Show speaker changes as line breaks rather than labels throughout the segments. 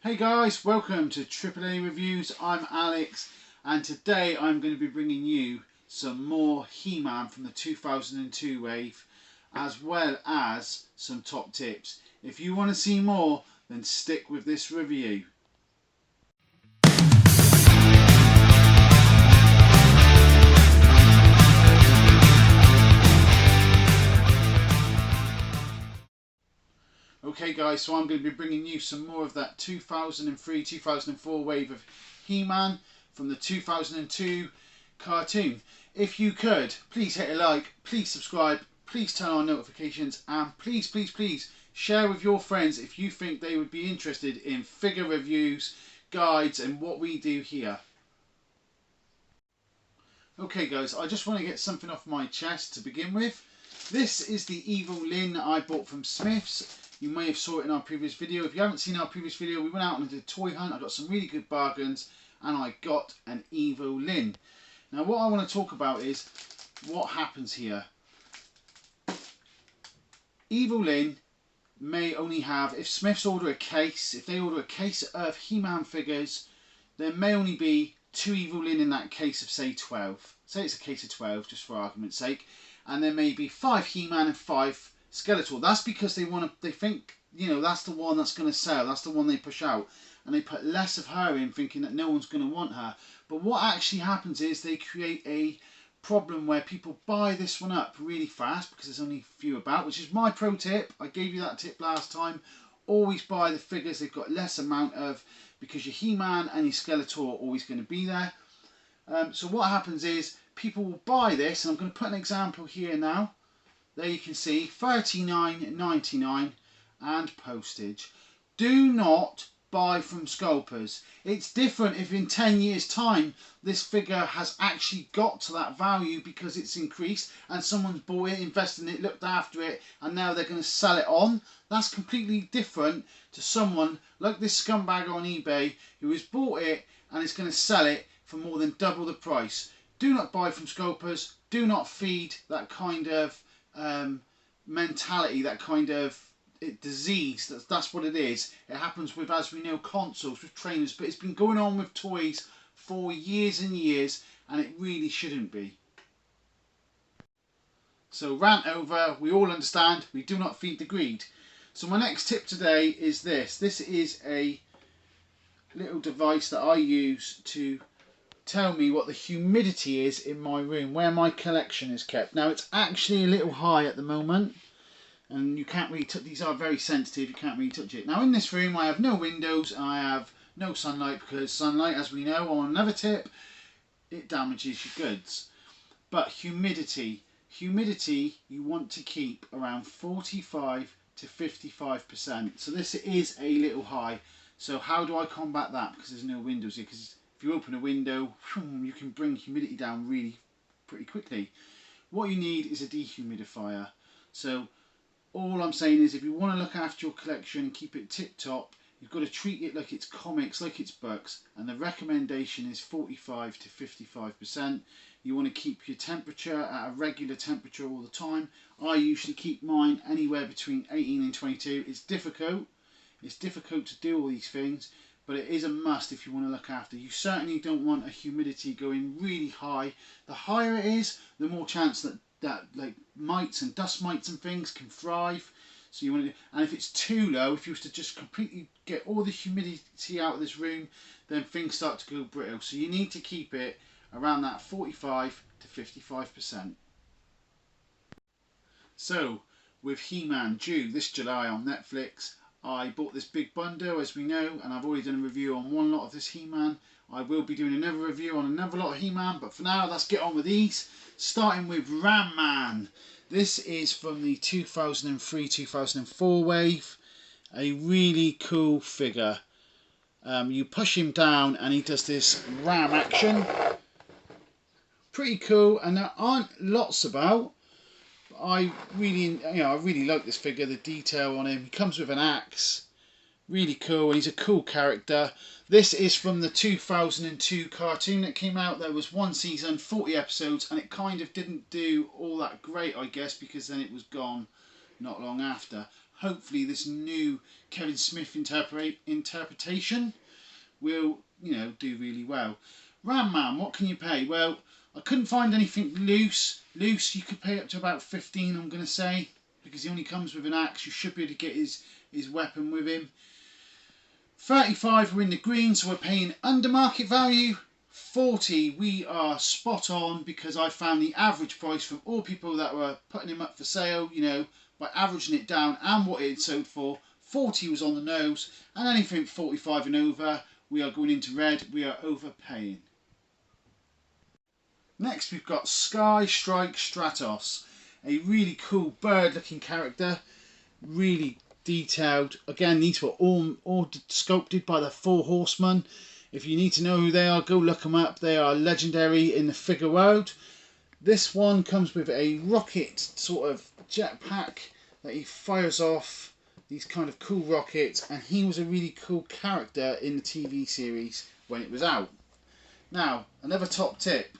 Hey guys, welcome to AAA Reviews. I'm Alex and today I'm going to be bringing you some more He-Man from the 2002 wave as well as some top tips. If you want to see more, then stick with this review. Okay guys, so I'm going to be bringing you some more of that 2003-2004 wave of He-Man from the 2002 cartoon. If you could, please hit a like, please subscribe, please turn on notifications, and please share with your friends if you think they would be interested in figure reviews, guides and what we do here. Okay guys, I just want to get something off my chest to begin with. This is the Evil Lyn I bought from Smith's. You may have saw it in our previous video. If you haven't seen our previous video, we went out and did a toy hunt. I got some really good bargains and I got an Evil Lyn. Now what I want to talk about is what happens here. Evil Lyn may only have, if Smiths order a case, if they order a case of He-Man figures, there may only be 2 Evil Lyn in that case of say 12. Say it's a case of 12 just for argument's sake. And there may be 5 He-Man and 5 Skeletor. That's because they think, you know, that's the one that's going to sell. That's the one they push out. And they put less of her in thinking that no one's going to want her. But what actually happens is they create a problem where people buy this one up really fast because there's only a few about, which is my pro tip. I gave you that tip last time. Always buy the figures they've got less amount of because your He-Man and your Skeletor are always going to be there. So what happens is people will buy this, and I'm going to put an example here now. There you can see $39.99 and postage. Do not buy from Scalpers. It's different if in 10 years time this figure has actually got to that value because it's increased and someone's bought it, invested in it, looked after it, and now they're going to sell it on. That's completely different to someone like this scumbag on eBay who has bought it and is going to sell it for more than double the price. Do not buy from Scalpers. Do not feed that kind of mentality, that kind of disease. That's what it is. It happens with, as we know, consoles, with trainers, but it's been going on with toys for years and years, and it really shouldn't be. So rant over. We all understand. We do not feed the greed. So my next tip today is this. This is a little device that I use to tell me what the humidity is in my room, where my collection is kept. Now it's actually a little high at the moment and you can't really touch, these are very sensitive, you can't really touch it. Now in this room I have no windows and I have no sunlight because sunlight, as we know on another tip, it damages your goods. But humidity you want to keep around 45 to 55%. So this is a little high. So how do I combat that? Because there's no windows here. Because if you open a window, you can bring humidity down really pretty quickly. What you need is a dehumidifier. So all I'm saying is if you want to look after your collection and keep it tip top, you've got to treat it like it's comics, like it's books. And the recommendation is 45 to 55%. You want to keep your temperature at a regular temperature all the time. I usually keep mine anywhere between 18 and 22. It's difficult. It's difficult to do all these things, but it is a must if you want to look after. You certainly don't want a humidity going really high. The higher it is, the more chance that like mites and dust mites and things can thrive. So you want to, and if it's too low, if you was to just completely get all the humidity out of this room, then things start to go brittle. So you need to keep it around that 45 to 55%. So with He-Man due this July on Netflix, I bought this big bundle, as we know, and I've already done a review on one lot of this He-Man. I will be doing another review on another lot of He-Man, but for now, let's get on with these. Starting with Ram Man. This is from the 2003-2004 wave. A really cool figure. You push him down and he does this ram action. Pretty cool, and there aren't lots about. I really like this figure, the detail on him. He comes with an axe, really cool, and he's a cool character. This is from the 2002 cartoon that came out. There was one season, 40 episodes, and it kind of didn't do all that great, I guess, because then it was gone not long after. hopefully this new Kevin Smith interpretation will, you know, do really well. Ram Man, what can you pay? Well, I couldn't find anything loose. Loose, you could pay up to about 15, I'm going to say, because he only comes with an axe. You should be able to get his weapon with him. 35, we're in the green, so we're paying under market value. 40, we are spot on, because I found the average price from all people that were putting him up for sale, you know, by averaging it down and what it had sold for. 40 was on the nose, and anything 45 and over, we are going into red, we are overpaying. Next we've got Strike Stratous, a really cool bird looking character, really detailed. Again, these were all sculpted by the Four Horsemen. If you need to know who they are, go look them up. They are legendary in the figure world. This one comes with a rocket sort of jetpack that he fires off these kind of cool rockets, and he was a really cool character in the TV series when it was out. Now, another top tip.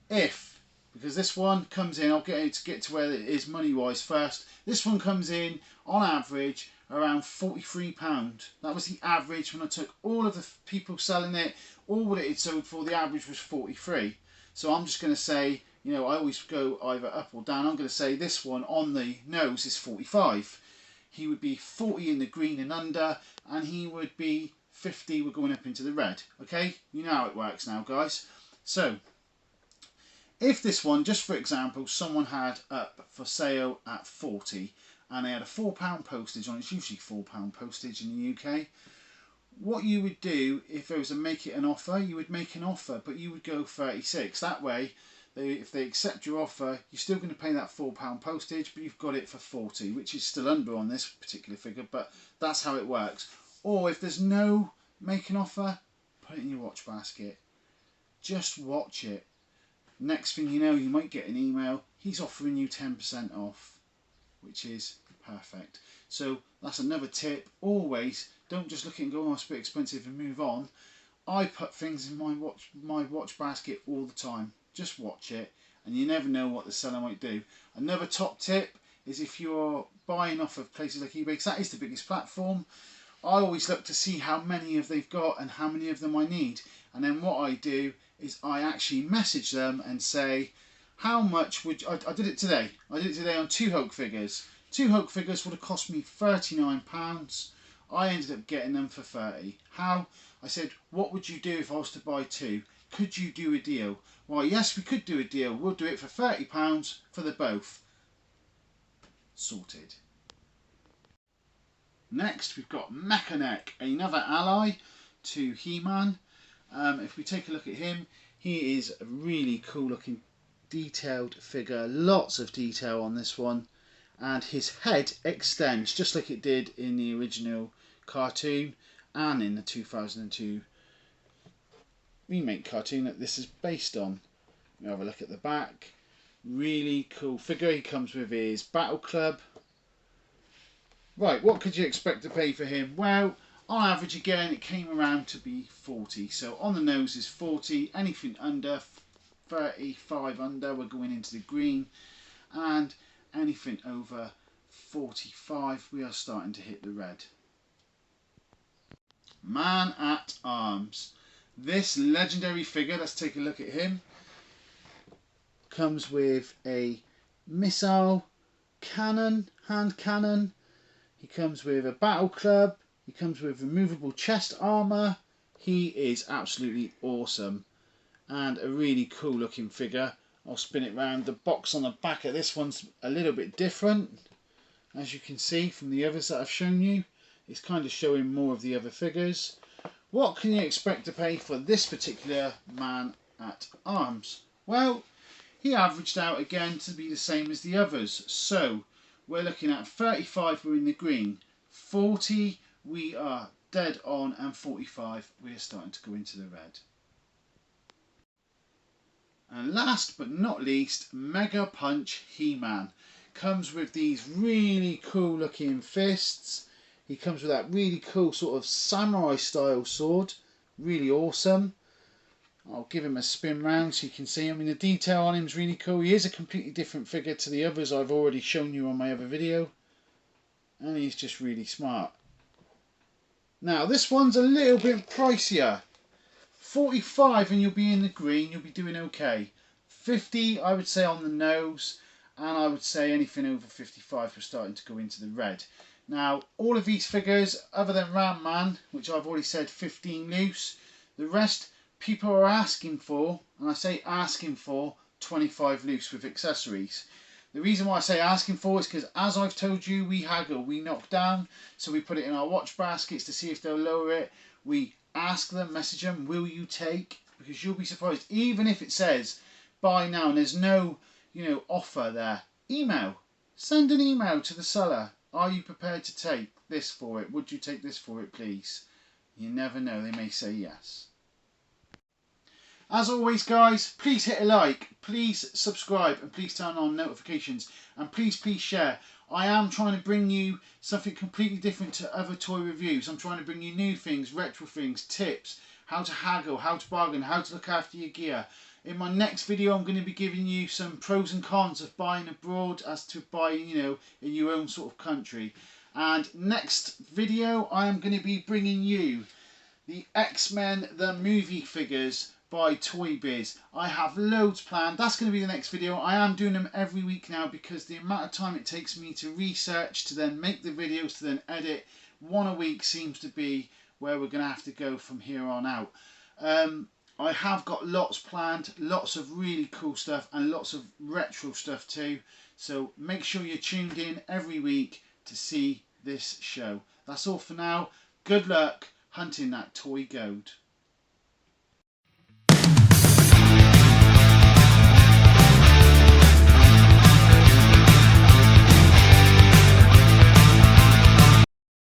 Because this one comes in, I'll get to where it is money wise first. This one comes in on average around £43. That was the average when I took all of the people selling it, all what it had sold for, the average was 43. So I'm just going to say, you know, I always go either up or down. I'm going to say this one on the nose is 45. He would be 40 in the green and under, and he would be 50, we're going up into the red. Okay, you know how it works now, guys. So if this one, just for example, someone had up for sale at 40 and they had a £4 postage on, it's usually £4 postage in the UK, what you would do if there was a make it an offer, you would make an offer, but you would go 36. That way, if they accept your offer, you're still going to pay that £4 postage, but you've got it for 40, which is still under on this particular figure, but that's how it works. Or if there's no make an offer, put it in your watch basket. Just watch it. Next thing you know, you might get an email, he's offering you 10% off, which is perfect. So that's another tip. Always don't just look at it and go, oh, it's a bit expensive, and move on. I put things in my watch basket all the time. Just watch it, and you never know what the seller might do. Another top tip is if you're buying off of places like eBay, because that is the biggest platform, I always look to see how many of they've got and how many of them I need. And then what I do is I actually message them and say, how much would you, I did it today. I did it today on 2 Hulk figures. 2 Hulk figures would have cost me £39. I ended up getting them for 30. How? I said, what would you do if I was to buy 2? Could you do a deal? Well, yes, we could do a deal. We'll do it for £30 for the both. Sorted. Next, we've got Mekaneck, another ally to He-Man. If we take a look at him, he is a really cool looking detailed figure. Lots of detail on this one. And his head extends just like it did in the original cartoon and in the 2002 remake cartoon that this is based on. We have a look at the back. Really cool figure. He comes with his battle club. Right, what could you expect to pay for him? Well, on average again, it came around to be 40. So on the nose is 40. Anything under 35 under, we're going into the green. And anything over 45, we are starting to hit the red. Man at Arms. This legendary figure, let's take a look at him, comes with a missile cannon, hand cannon. He comes with a battle club. He comes with removable chest armour. He is absolutely awesome and a really cool looking figure. I'll spin it round. The box on the back of this one's a little bit different, as you can see from the others that I've shown you. It's kind of showing more of the other figures. What can you expect to pay for this particular Man at Arms? Well, he averaged out again to be the same as the others. So we're looking at 35, we're in the green. 40, we are dead on, and 45, we're starting to go into the red. And last but not least, Mega Punch He-Man. Comes with these really cool looking fists. He comes with that really cool sort of samurai style sword. Really awesome. I'll give him a spin round so you can see. I mean, the detail on him is really cool. He is a completely different figure to the others I've already shown you on my other video. and he's just really smart. Now this one's a little bit pricier. 45 and you'll be in the green, you'll be doing okay. 50 I would say on the nose, and I would say anything over 55 we're starting to go into the red. Now all of these figures, other than Ram Man, which I've already said 15 loose, the rest people are asking for, and I say asking for, 25 loose with accessories. The reason why I say asking for is because, as I've told you, we haggle, we knock down, so we put it in our watch baskets to see if they'll lower it. We ask them, message them, will you take? Because you'll be surprised, even if it says buy now and there's no, offer there. Email, send an email to the seller. Are you prepared to take this for it? Would you take this for it, please? You never know, they may say yes. As always guys, please hit a like, please subscribe, and please turn on notifications, and please share. I am trying to bring you something completely different to other toy reviews. I'm trying to bring you new things, retro things, tips, how to haggle, how to bargain, how to look after your gear. In my next video I'm going to be giving you some pros and cons of buying abroad as to buying, in your own sort of country. And next video I am going to be bringing you the X-Men the movie figures by Toy Biz. I have loads planned. That's going to be the next video. I am doing them every week now because the amount of time it takes me to research, to then make the videos, to then edit, one a week seems to be where we're going to have to go from here on out. I have got lots planned, lots of really cool stuff and lots of retro stuff too. So make sure you're tuned in every week to see this show. That's all for now. Good luck hunting that toy goat.